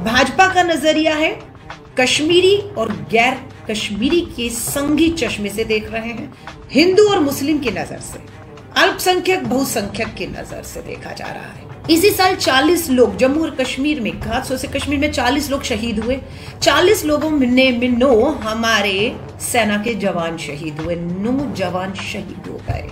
भाजपा का नजरिया है कश्मीरी और गैर कश्मीरी के संगी चश्मे से देख रहे हैं, हिंदू और मुस्लिम की नजर से, अल्पसंख्यक बहुसंख्यक की नजर से देखा जा रहा है। इसी साल 40 लोग जम्मू और कश्मीर में, खासतौर से कश्मीर में 40 लोग शहीद हुए। 40 लोगों में 9 हमारे सेना के जवान शहीद हुए, 9 जवान शहीद हो गए।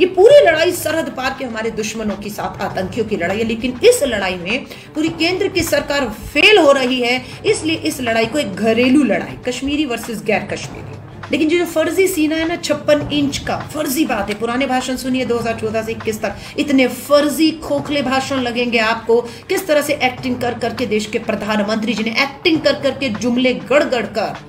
ये पूरी लड़ाई सरहद पार के हमारे दुश्मनों के साथ आतंकियों की लड़ाई है, लेकिन इस लड़ाई में पूरी केंद्र की सरकार फेल हो रही है। इसलिए इस लड़ाई को एक घरेलू लड़ाई, कश्मीरी वर्सेस गैर कश्मीरी। लेकिन जो फर्जी सीना है ना, 56 इंच का फर्जी बात है। पुराने भाषण सुनिए 2014 से 21 तक, इतने फर्जी खोखले भाषण लगेंगे आपको। किस तरह से एक्टिंग कर करके देश के प्रधानमंत्री जी ने एक्टिंग कर करके जुमले गढ़ गढ़ कर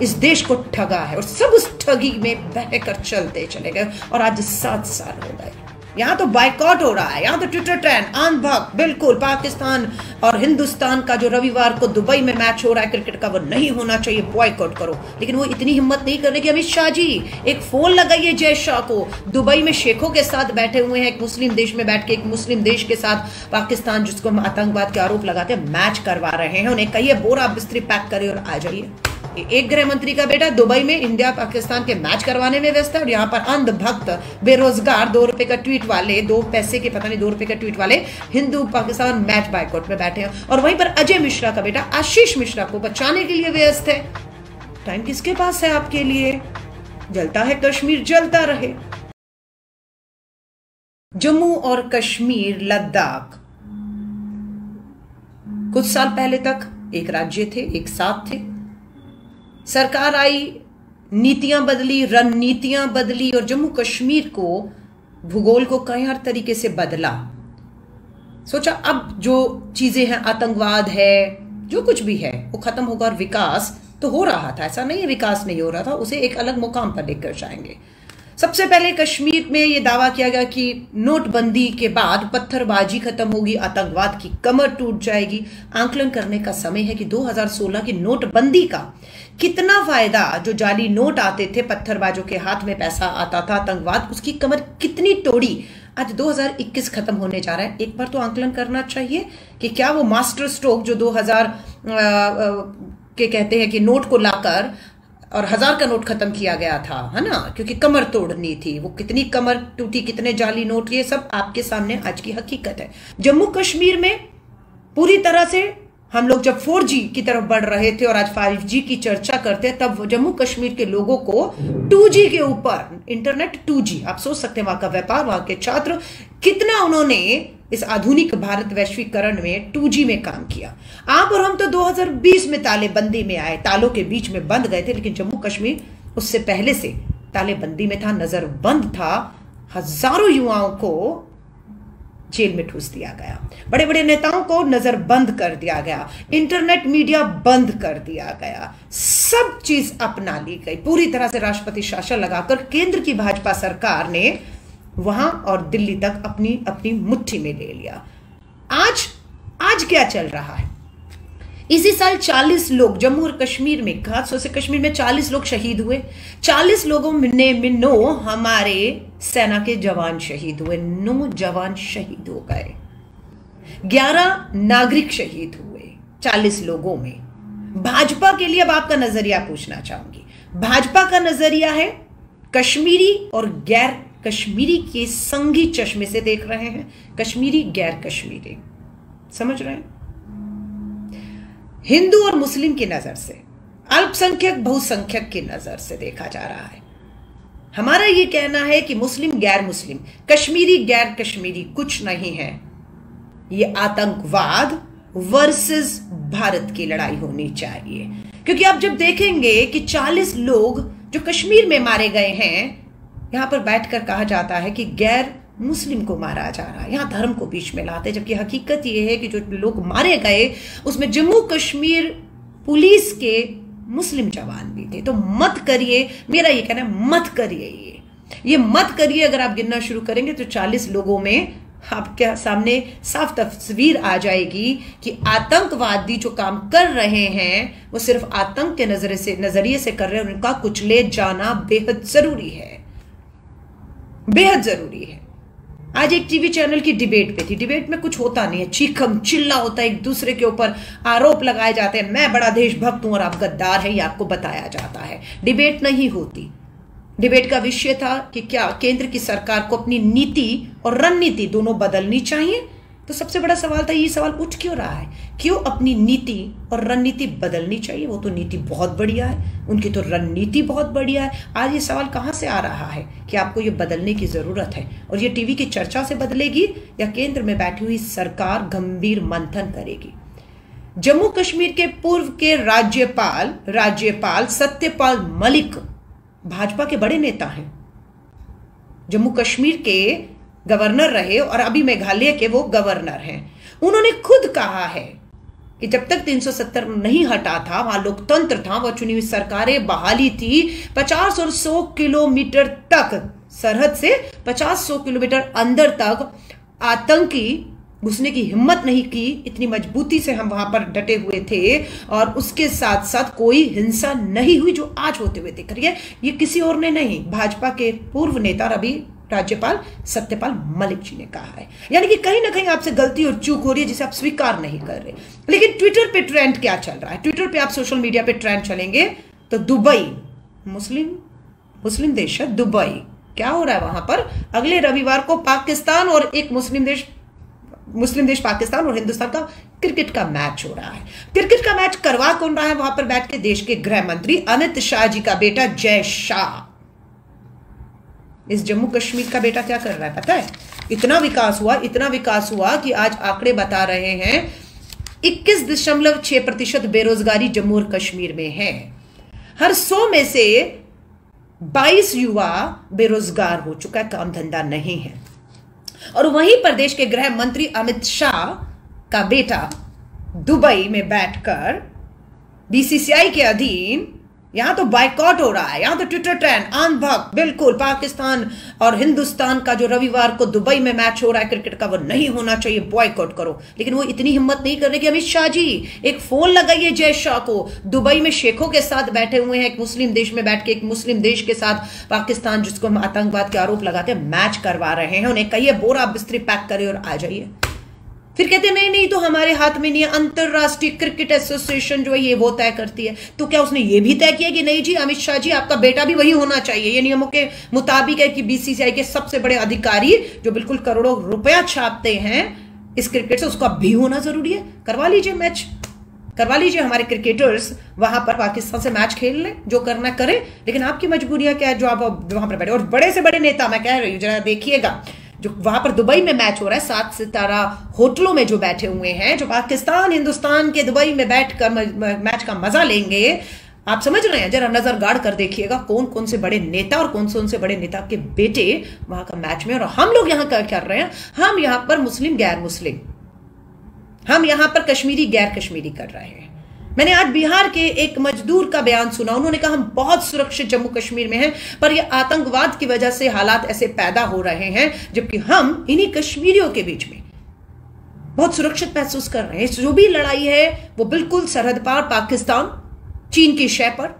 इस देश को ठगा है, और सब उस ठगी में बहकर चलते चले गए। और आज 7 साल हो गए। यहाँ तो बाइकआउट हो रहा है, यहाँ तो ट्विटर ट्रेंड अंधभक्त, बिल्कुल पाकिस्तान और हिंदुस्तान का जो रविवार को दुबई में मैच हो रहा है क्रिकेट का, वो नहीं होना चाहिए, बॉयकॉट करो। लेकिन वो इतनी हिम्मत नहीं कर रहे कि अमित शाह जी एक फोन लगाइए जय शाह को। दुबई में शेखों के साथ बैठे हुए हैं, एक मुस्लिम देश में बैठ के एक मुस्लिम देश के साथ पाकिस्तान, जिसको हम आतंकवाद के आरोप लगाते हैं, मैच करवा रहे हैं। उन्हें कहिए बोरा बिस्तरी पैक करे और आ जाइए। एक गृह मंत्री का बेटा दुबई में इंडिया पाकिस्तान के मैच करवाने में व्यस्त है, और यहाँ पर अंधभक्त बेरोजगार 2 रुपए का ट्वीट वाले, 2 पैसे के पता नहीं 2 रुपए का ट्वीट वाले हिंदू पाकिस्तान मैच बाइकआउट में बैठे हैं। और वहीं पर अजय मिश्रा का बेटा आशीष मिश्रा को बचाने के लिए व्यस्त है। टाइम किसके पास है आपके लिए? जलता है कश्मीर, जलता रहे। जम्मू और कश्मीर, लद्दाख कुछ साल पहले तक एक राज्य थे, एक साथ थे। सरकार आई, नीतियां बदली, रणनीतियां बदली, और जम्मू कश्मीर को, भूगोल को कई हर तरीके से बदला। सोचा अब जो चीजें हैं, आतंकवाद है, जो कुछ भी है, वो खत्म होगा और विकास तो हो रहा था। ऐसा नहीं है विकास नहीं हो रहा था, उसे एक अलग मुकाम पर लेकर जाएंगे। सबसे पहले कश्मीर में यह दावा किया गया कि नोटबंदी के बाद पत्थरबाजी खत्म होगी, आतंकवाद की कमर टूट जाएगी। आंकलन करने का समय है कि 2016 की नोटबंदी का कितना फायदा, जो जाली नोट आते थे, पत्थरबाजों के हाथ में पैसा आता था, आतंकवाद उसकी कमर कितनी तोड़ी। आज 2021 खत्म होने जा रहा है। एक बार तो आंकलन करना चाहिए कि क्या वो मास्टर स्ट्रोक जो 2000 के कहते हैं कि नोट को लाकर और 1000 का नोट खत्म किया गया था, है ना, क्योंकि कमर तोड़नी थी, वो कितनी कमर टूटी, कितने जाली नोट, ये सब आपके सामने आज की हकीकत है। जम्मू कश्मीर में पूरी तरह से हम लोग जब 4G की तरफ बढ़ रहे थे और आज 5G की चर्चा करते हैं, तब जम्मू कश्मीर के लोगों को 2G के ऊपर, इंटरनेट 2G, आप सोच सकते हैं वहां का व्यापार, वहां के छात्र, कितना उन्होंने इस आधुनिक भारत वैश्वीकरण में 2G में काम किया। आप और हम तो 2020 में तालेबंदी में आए, तालों के बीच में बंद गए थे, लेकिन जम्मू कश्मीर उससे पहले से तालेबंदी में था, नजरबंद था। हजारों युवाओं को जेल में ठूस दिया गया, बड़े बड़े नेताओं को नजरबंद कर दिया गया, इंटरनेट मीडिया बंद कर दिया गया, सब चीज अपना ली गई। पूरी तरह से राष्ट्रपति शासन लगाकर केंद्र की भाजपा सरकार ने वहां और दिल्ली तक अपनी अपनी मुट्ठी में ले लिया। आज क्या चल रहा है? इसी साल 40 लोग जम्मू और कश्मीर में, खासतौर से कश्मीर में 40 लोग शहीद हुए। 40 लोगों में 9 हमारे सेना के जवान शहीद हुए, 9 जवान शहीद हो गए, 11 नागरिक शहीद हुए 40 लोगों में। भाजपा के लिए अब आपका नजरिया पूछना चाहूंगी। भाजपा का नजरिया है कश्मीरी और गैर कश्मीरी के संगी चश्मे से देख रहे हैं, कश्मीरी गैर कश्मीरी, समझ रहे हैं, हिंदू और मुस्लिम की नजर से, अल्पसंख्यक बहुसंख्यक की नजर से देखा जा रहा है। हमारा यह कहना है कि मुस्लिम गैर मुस्लिम, कश्मीरी गैर कश्मीरी कुछ नहीं है। यह आतंकवाद वर्सेस भारत की लड़ाई होनी चाहिए। क्योंकि आप जब देखेंगे कि 40 लोग जो कश्मीर में मारे गए हैं, यहां पर बैठकर कहा जाता है कि गैर मुस्लिम को मारा जा रहा है, यहां धर्म को बीच में लाते, जबकि हकीकत यह है कि जो लोग मारे गए उसमें जम्मू कश्मीर पुलिस के मुस्लिम जवान भी थे। तो मत करिए, मेरा ये कहना है मत करिए, ये मत करिए। अगर आप गिनना शुरू करेंगे तो 40 लोगों में आपके सामने साफ तस्वीर आ जाएगी कि आतंकवादी जो काम कर रहे हैं वो सिर्फ आतंक के नजरिए से कर रहे हैं। उनका कुचले जाना बेहद जरूरी है, बेहद जरूरी है। आज एक टीवी चैनल की डिबेट पे थी। डिबेट में कुछ होता नहीं है, चीखम चिल्ला होता है, एक दूसरे के ऊपर आरोप लगाए जाते हैं, मैं बड़ा देशभक्त हूं और आप गद्दार है, ये आपको बताया जाता है। डिबेट नहीं होती। डिबेट का विषय था कि क्या केंद्र की सरकार को अपनी नीति और रणनीति दोनों बदलनी चाहिए। तो सबसे बड़ा सवाल था, ये सवाल उठ क्यों रहा है, क्यों अपनी नीति और रणनीति बदलनी चाहिए। वो तो नीति बहुत बढ़िया है, उनकी तो रणनीति बहुत बढ़िया है। आज ये सवाल कहां से आ रहा है कि आपको ये बदलने की जरूरत है, और ये टीवी की चर्चा से बदलेगी या केंद्र में बैठी हुई सरकार गंभीर मंथन करेगी। जम्मू कश्मीर के पूर्व के राज्यपाल सत्यपाल मलिक भाजपा के बड़े नेता हैं। जम्मू कश्मीर के गवर्नर रहे और अभी मेघालय के वो गवर्नर हैं। उन्होंने खुद कहा है कि जब तक 370 नहीं हटा था, वहां लोकतंत्र था, वह चुनी हुई सरकारें बहाली थी, 50 और 100 किलोमीटर तक सरहद से 50-100 किलोमीटर अंदर तक आतंकी घुसने की हिम्मत नहीं की। इतनी मजबूती से हम वहां पर डटे हुए थे और उसके साथ साथ कोई हिंसा नहीं हुई जो आज होते हुए दिख रही है। ये किसी और ने नहीं, भाजपा के पूर्व नेता और अभी राज्यपाल सत्यपाल मलिक जी ने कहा है। यानी कि कहीं ना कहीं आपसे गलती और चूक हो रही है जिसे आप स्वीकार नहीं कर रहे। लेकिन ट्विटर पे ट्रेंड क्या चल रहा है? ट्विटर पे आप सोशल मीडिया पे ट्रेंड चलेंगे तो दुबई, मुस्लिम देश है दुबई, क्या हो रहा है वहां पर? अगले रविवार को पाकिस्तान और एक मुस्लिम देश पाकिस्तान और हिंदुस्तान का क्रिकेट का मैच हो रहा है। क्रिकेट का मैच करवा कौन रहा है वहां पर बैठ के? देश के गृह मंत्री अमित शाह जी का बेटा जय शाह। इस जम्मू कश्मीर का बेटा क्या कर रहा है पता है? इतना विकास हुआ कि आज आंकड़े बता रहे हैं 21.6% बेरोजगारी जम्मू और कश्मीर में है। हर 100 में से 22 युवा बेरोजगार हो चुका है, काम धंधा नहीं है। और वहीं प्रदेश के गृह मंत्री अमित शाह का बेटा दुबई में बैठकर बीसीसीआई के अधीन, यहां तो बायकॉट हो रहा है, यहां तो ट्विटर ट्रेंड आंधभक्त, बिल्कुल पाकिस्तान और हिंदुस्तान का जो रविवार को दुबई में मैच हो रहा है क्रिकेट का, वो नहीं होना चाहिए, बॉयकॉट करो। लेकिन वो इतनी हिम्मत नहीं कर रहे कि अमित शाह जी एक फोन लगाइए जय शाह को। दुबई में शेखों के साथ बैठे हुए हैं, एक मुस्लिम देश में बैठ के एक मुस्लिम देश के साथ पाकिस्तान, जिसको हम आतंकवाद के आरोप लगा के मैच करवा रहे हैं, उन्हें कहिए बोरा बिस्तरी पैक करे और आ जाइए। फिर कहते नहीं तो हमारे हाथ में नहीं है, अंतरराष्ट्रीय क्रिकेट एसोसिएशन जो है ये वो तय करती है। तो क्या उसने ये भी तय किया कि नहीं जी अमित शाह जी आपका बेटा भी वही होना चाहिए? ये नियमों के मुताबिक है कि बीसीसीआई के सबसे बड़े अधिकारी जो बिल्कुल करोड़ों रुपया छापते हैं इस क्रिकेट से, उसका भी होना जरूरी है। करवा लीजिए मैच, करवा लीजिए, हमारे क्रिकेटर्स वहां पर पाकिस्तान से मैच खेल लें, जो करना करें। लेकिन आपकी मजबूरियां क्या है जो आप वहां पर बैठे? और बड़े से बड़े नेता, मैं कह रही हूं जरा देखिएगा, जो वहां पर दुबई में मैच हो रहा है, 7 सितारा होटलों में जो बैठे हुए हैं, जो पाकिस्तान हिंदुस्तान के दुबई में बैठकर मैच का मजा लेंगे, आप समझ रहे हैं? जरा नजर गाड़ कर देखिएगा कौन कौन से बड़े नेता और कौन से बड़े नेता के बेटे वहां का मैच में। और हम लोग यहां क्या कर रहे हैं? हम यहां पर मुस्लिम गैर मुस्लिम, हम यहां पर कश्मीरी गैर कश्मीरी कर रहे हैं। मैंने आज बिहार के एक मजदूर का बयान सुना, उन्होंने कहा हम बहुत सुरक्षित जम्मू कश्मीर में हैं, पर यह आतंकवाद की वजह से हालात ऐसे पैदा हो रहे हैं, जबकि हम इन्हीं कश्मीरियों के बीच में बहुत सुरक्षित महसूस कर रहे हैं। जो भी लड़ाई है वो बिल्कुल सरहद पार पाकिस्तान, चीन की शय पर,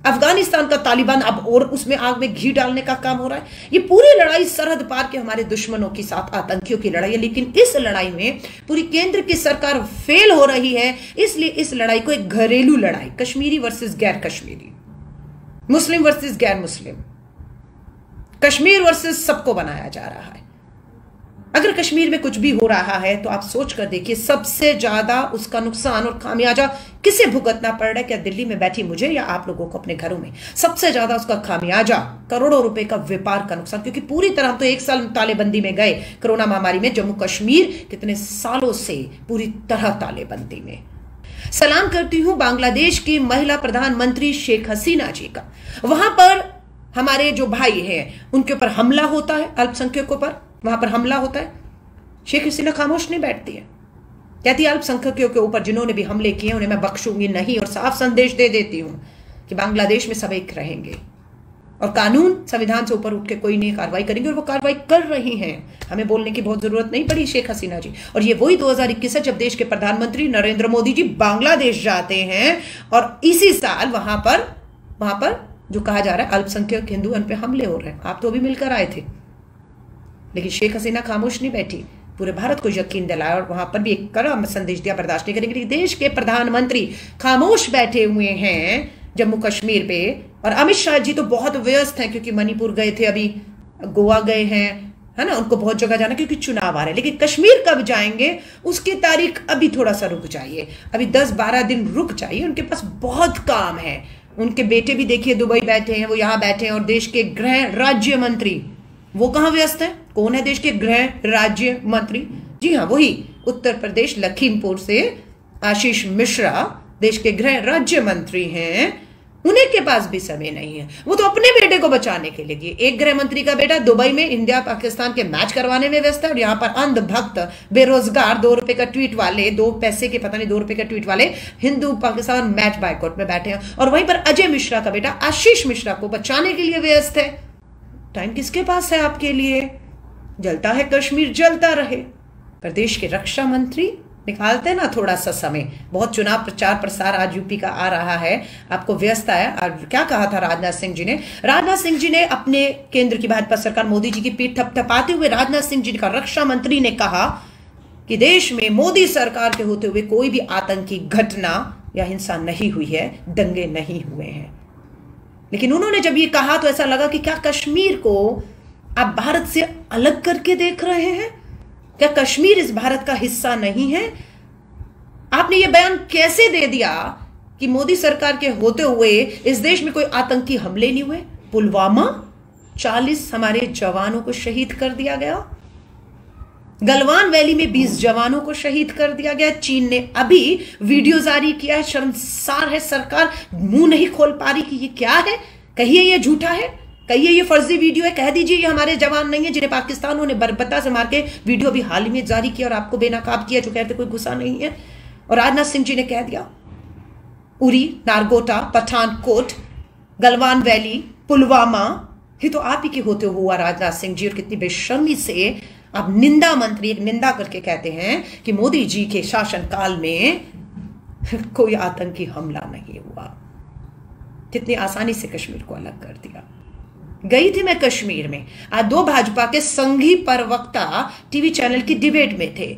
अफगानिस्तान का तालिबान, अब और उसमें आग में घी डालने का काम हो रहा है। ये पूरी लड़ाई सरहद पार के हमारे दुश्मनों के साथ, आतंकियों की लड़ाई है। लेकिन इस लड़ाई में पूरी केंद्र की सरकार फेल हो रही है, इसलिए इस लड़ाई को एक घरेलू लड़ाई, कश्मीरी वर्सेस गैर कश्मीरी, मुस्लिम वर्सेस गैर मुस्लिम, कश्मीर वर्सेस सबको बनाया जा रहा है। अगर कश्मीर में कुछ भी हो रहा है तो आप सोच कर देखिए सबसे ज्यादा उसका नुकसान और खामियाजा किसे भुगतना पड़ रहा है? क्या दिल्ली में बैठी मुझे या आप लोगों को अपने घरों में? सबसे ज्यादा उसका खामियाजा करोड़ों रुपए का व्यापार का नुकसान, क्योंकि पूरी तरह तो 1 साल तालेबंदी में गए कोरोना महामारी में, जम्मू कश्मीर कितने सालों से पूरी तरह तालेबंदी में। सलाम करती हूं बांग्लादेश की महिला प्रधानमंत्री शेख हसीना जी का। वहां पर हमारे जो भाई हैं उनके ऊपर हमला होता है, अल्पसंख्यकों पर वहां पर हमला होता है, शेख हसीना खामोश नहीं बैठती है, कहती है अल्पसंख्यकों के ऊपर जिन्होंने भी हमले किए उन्हें मैं बख्शूंगी नहीं, और साफ संदेश दे देती हूं कि बांग्लादेश में सब एक रहेंगे और कानून संविधान से ऊपर उठ के कोई नहीं कार्रवाई करेंगे, और वो कार्रवाई कर रही हैं। हमें बोलने की बहुत जरूरत नहीं पड़ी शेख हसीना जी। और ये वही 2021 है जब देश के प्रधानमंत्री नरेंद्र मोदी जी बांग्लादेश जाते हैं और इसी साल वहां पर जो कहा जा रहा है अल्पसंख्यक हिंदू उन पे हमले हो रहे हैं। आप तो भी मिलकर आए थे, लेकिन शेख हसीना खामोश नहीं बैठी, पूरे भारत को यकीन दिलाया और वहां पर भी एक कड़ा संदेश दिया, बर्दाश्त नहीं करेंगे। देश के प्रधानमंत्री खामोश बैठे हुए हैं जम्मू कश्मीर पे, और अमित शाह जी तो बहुत व्यस्त हैं क्योंकि मणिपुर गए थे, अभी गोवा गए हैं, है ना, उनको बहुत जगह जाना क्योंकि चुनाव आ रहे हैं। लेकिन कश्मीर कब जाएंगे उसकी तारीख अभी थोड़ा सा रुक जाइए, अभी 10-12 दिन रुक जाइए, उनके पास बहुत काम है। उनके बेटे भी देखिए दुबई बैठे हैं, वो यहाँ बैठे हैं, और देश के गृह राज्य मंत्री वो कहाँ व्यस्त है? कौन है देश के गृह राज्य मंत्री? जी हाँ, वही उत्तर प्रदेश लखीमपुर से आशीष मिश्रा देश के गृह राज्य मंत्री हैं। उन्हीं के पास भी समय नहीं है, वो तो अपने बेटे को बचाने के लिए, एक गृह मंत्री का बेटा दुबई में इंडिया पाकिस्तान के मैच करवाने में व्यस्त है, और यहाँ पर अंधभक्त बेरोजगार 2 रुपए का ट्वीट वाले, 2 पैसे के पता नहीं 2 रुपए का ट्वीट वाले हिंदू पाकिस्तान मैच बायकॉट में बैठे हैं, और वहीं पर अजय मिश्रा का बेटा आशीष मिश्रा को बचाने के लिए व्यस्त है। टाइम किसके पास है आपके लिए? जलता है कश्मीर, जलता रहे। प्रदेश के रक्षा मंत्री निकालते ना थोड़ा सा समय, बहुत चुनाव प्रचार प्रसार आज यूपी का आ रहा है, आपको व्यस्त है। और क्या कहा था राजनाथ सिंह जी ने? राजनाथ सिंह जी ने अपने केंद्र की भाजपा सरकार मोदी जी की पीठ थपथपाते हुए राजनाथ सिंह जी का रक्षा मंत्री ने कहा कि देश में मोदी सरकार के होते हुए कोई भी आतंकी घटना या हिंसा नहीं हुई है, दंगे नहीं हुए हैं। लेकिन उन्होंने जब ये कहा तो ऐसा लगा कि क्या कश्मीर को आप भारत से अलग करके देख रहे हैं? क्या कश्मीर इस भारत का हिस्सा नहीं है? आपने ये बयान कैसे दे दिया कि मोदी सरकार के होते हुए इस देश में कोई आतंकी हमले नहीं हुए? पुलवामा 40 हमारे जवानों को शहीद कर दिया गया, गलवान वैली में 20 जवानों को शहीद कर दिया गया। चीन ने अभी वीडियो जारी किया है, शर्मसार है, सरकार मुंह नहीं खोल पा रही कि ये क्या है। कहिए ये झूठा है, कहिए ये फर्जी वीडियो है, कह दीजिए ये हमारे जवान नहीं है जिन्हें पाकिस्तान ने बर्बरता से मार के वीडियो भी हाल ही में जारी किया और आपको बेनकाब किया, जो कहते कोई गुस्सा नहीं है। और राजनाथ सिंह जी ने कह दिया उरी, नारगोटा, पठानकोट, गलवान वैली, पुलवामा, ये तो आप ही के होते हुआ राजनाथ सिंह जी। और कितनी बेशर्मी से आप निंदा मंत्री एक निंदा करके कहते हैं कि मोदी जी के शासनकाल में कोई आतंकी हमला नहीं हुआ। कितनी आसानी से कश्मीर को अलग कर दिया। गई थी मैं कश्मीर में, आज 2 भाजपा के संघी प्रवक्ता टीवी चैनल की डिबेट में थे।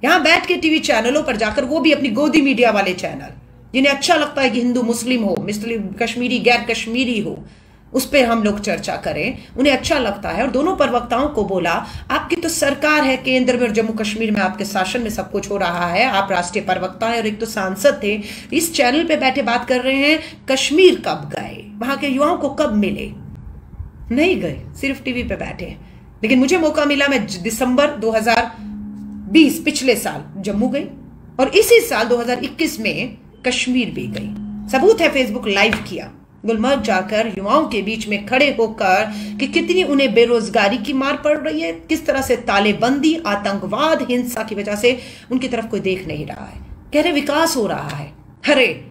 यहां बैठ के टीवी चैनलों पर जाकर, वो भी अपनी गोदी मीडिया वाले चैनल जिन्हें अच्छा लगता है कि हिंदू मुस्लिम हो, मुस्लिम कश्मीरी गैर कश्मीरी हो, उस पर हम लोग चर्चा करें, उन्हें अच्छा लगता है। और दोनों प्रवक्ताओं को बोला आपकी तो सरकार है केंद्र में और जम्मू कश्मीर में आपके शासन में सब कुछ हो रहा है, आप राष्ट्रीय प्रवक्ता हैं और एक तो सांसद थे, इस चैनल पे बैठे बात कर रहे हैं कश्मीर कब गए, वहां के युवाओं को कब मिले? नहीं गए, सिर्फ टीवी पे बैठे हैं। लेकिन मुझे मौका मिला, मैं दिसंबर 2020 पिछले साल जम्मू गई और इसी साल 2021 में कश्मीर भी गई। सबूत है, फेसबुक लाइव किया, गुलमर्ग जाकर युवाओं के बीच में खड़े होकर कि कितनी उन्हें बेरोजगारी की मार पड़ रही है, किस तरह से तालेबंदी, आतंकवाद, हिंसा की वजह से उनकी तरफ कोई देख नहीं रहा है। कह रहे विकास हो रहा है। अरे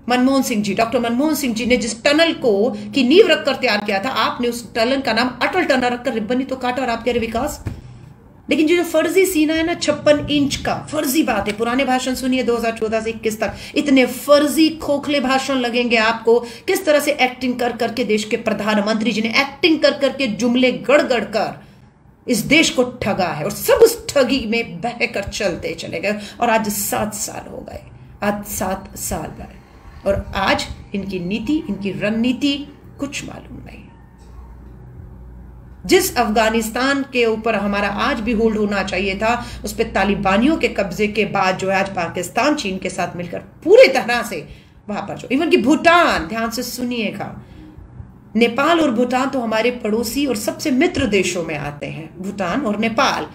मनमोहन सिंह जी, डॉक्टर मनमोहन सिंह जी ने जिस टनल को की नींव रखकर तैयार किया था, आपने उस टनल का नाम अटल टनल रखकर रिब्बन ही तो काटा और आप कह रहे विकास। लेकिन जो फर्जी सीना है ना 56 इंच का, फर्जी बात है। पुराने भाषण सुनिए 2014 से 21 तक, इतने फर्जी खोखले भाषण लगेंगे आपको। किस तरह से एक्टिंग कर करके देश के प्रधानमंत्री जी ने एक्टिंग कर करके जुमले गढ़ गढ़ कर इस देश को ठगा है और सब उस ठगी में बहकर चलते चले गए। और आज 7 साल हो गए, आज 7 साल गए और आज इनकी नीति, इनकी रणनीति कुछ मालूम नहीं। जिस अफगानिस्तान के ऊपर हमारा आज भी होल्ड होना चाहिए था, उस पर तालिबानियों के कब्जे के बाद जो है आज पाकिस्तान चीन के साथ मिलकर पूरे तरह से वहां पर जो इवन कि भूटान, ध्यान से सुनिएगा, नेपाल और भूटान तो हमारे पड़ोसी और सबसे मित्र देशों में आते हैं, भूटान और नेपाल।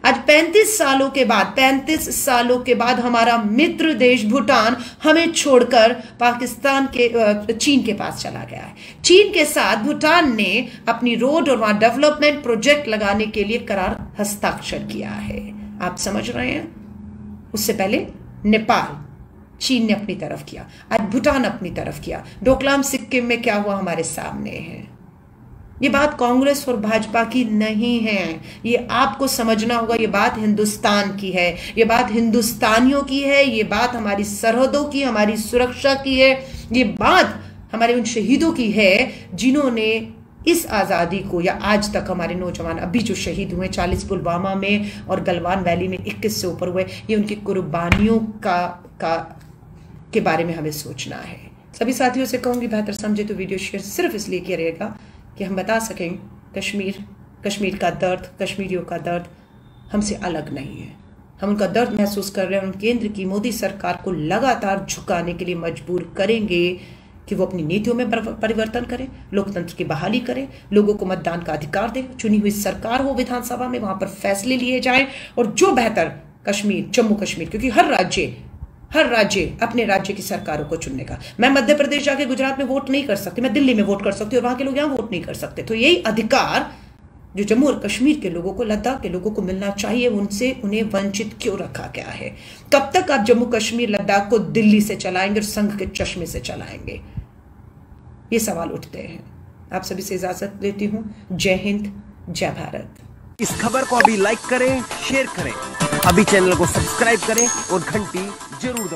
आज 35 सालों के बाद हमारा मित्र देश भूटान हमें छोड़कर पाकिस्तान के चीन के पास चला गया है। चीन के साथ भूटान ने अपनी रोड और वहां डेवलपमेंट प्रोजेक्ट लगाने के लिए करार हस्ताक्षर किया है। आप समझ रहे हैं? उससे पहले नेपाल, चीन ने अपनी तरफ किया, आज भूटान अपनी तरफ किया। डोकलाम सिक्किम में क्या हुआ हमारे सामने है। ये बात कांग्रेस और भाजपा की नहीं है, ये आपको समझना होगा। ये बात हिंदुस्तान की है, ये बात हिंदुस्तानियों की है, ये बात हमारी सरहदों की, हमारी सुरक्षा की है, ये बात हमारे उन शहीदों की है जिन्होंने इस आज़ादी को, या आज तक हमारे नौजवान अभी जो शहीद हुए 40 पुलवामा में और गलवान वैली में 21 से ऊपर हुए, ये उनकी कुर्बानियों के बारे में हमें सोचना है। सभी साथियों से कहूँगी बेहतर समझे तो वीडियो शेयर सिर्फ इसलिए किया रहेगा कि हम बता सकें कश्मीर का दर्द, कश्मीरियों का दर्द हमसे अलग नहीं है। हम उनका दर्द महसूस कर रहे हैं। उन केंद्र की मोदी सरकार को लगातार झुकाने के लिए मजबूर करेंगे कि वो अपनी नीतियों में परिवर्तन करें, लोकतंत्र की बहाली करें, लोगों को मतदान का अधिकार दें, चुनी हुई सरकार हो विधानसभा में, वहां पर फैसले लिए जाएं और जो बेहतर कश्मीर, जम्मू कश्मीर, क्योंकि हर राज्य अपने राज्य की सरकारों को चुनने का। मैं मध्य प्रदेश जाके गुजरात में वोट नहीं कर सकती, मैं दिल्ली में वोट कर सकती हूँ और वहां के लोग यहाँ वोट नहीं कर सकते। तो यही अधिकार जो जम्मू और कश्मीर के लोगों को, लद्दाख के लोगों को मिलना चाहिए, उन्हें वंचित क्यों रखा गया है? कब तक आप जम्मू कश्मीर लद्दाख को दिल्ली से चलाएंगे और संघ के चश्मे से चलाएंगे? ये सवाल उठते हैं। आप सभी से इजाजत लेती हूं। जय हिंद, जय भारत। इस खबर को अभी लाइक करें, शेयर करें, अभी चैनल को सब्सक्राइब करें और घंटी जरूर दबाएं।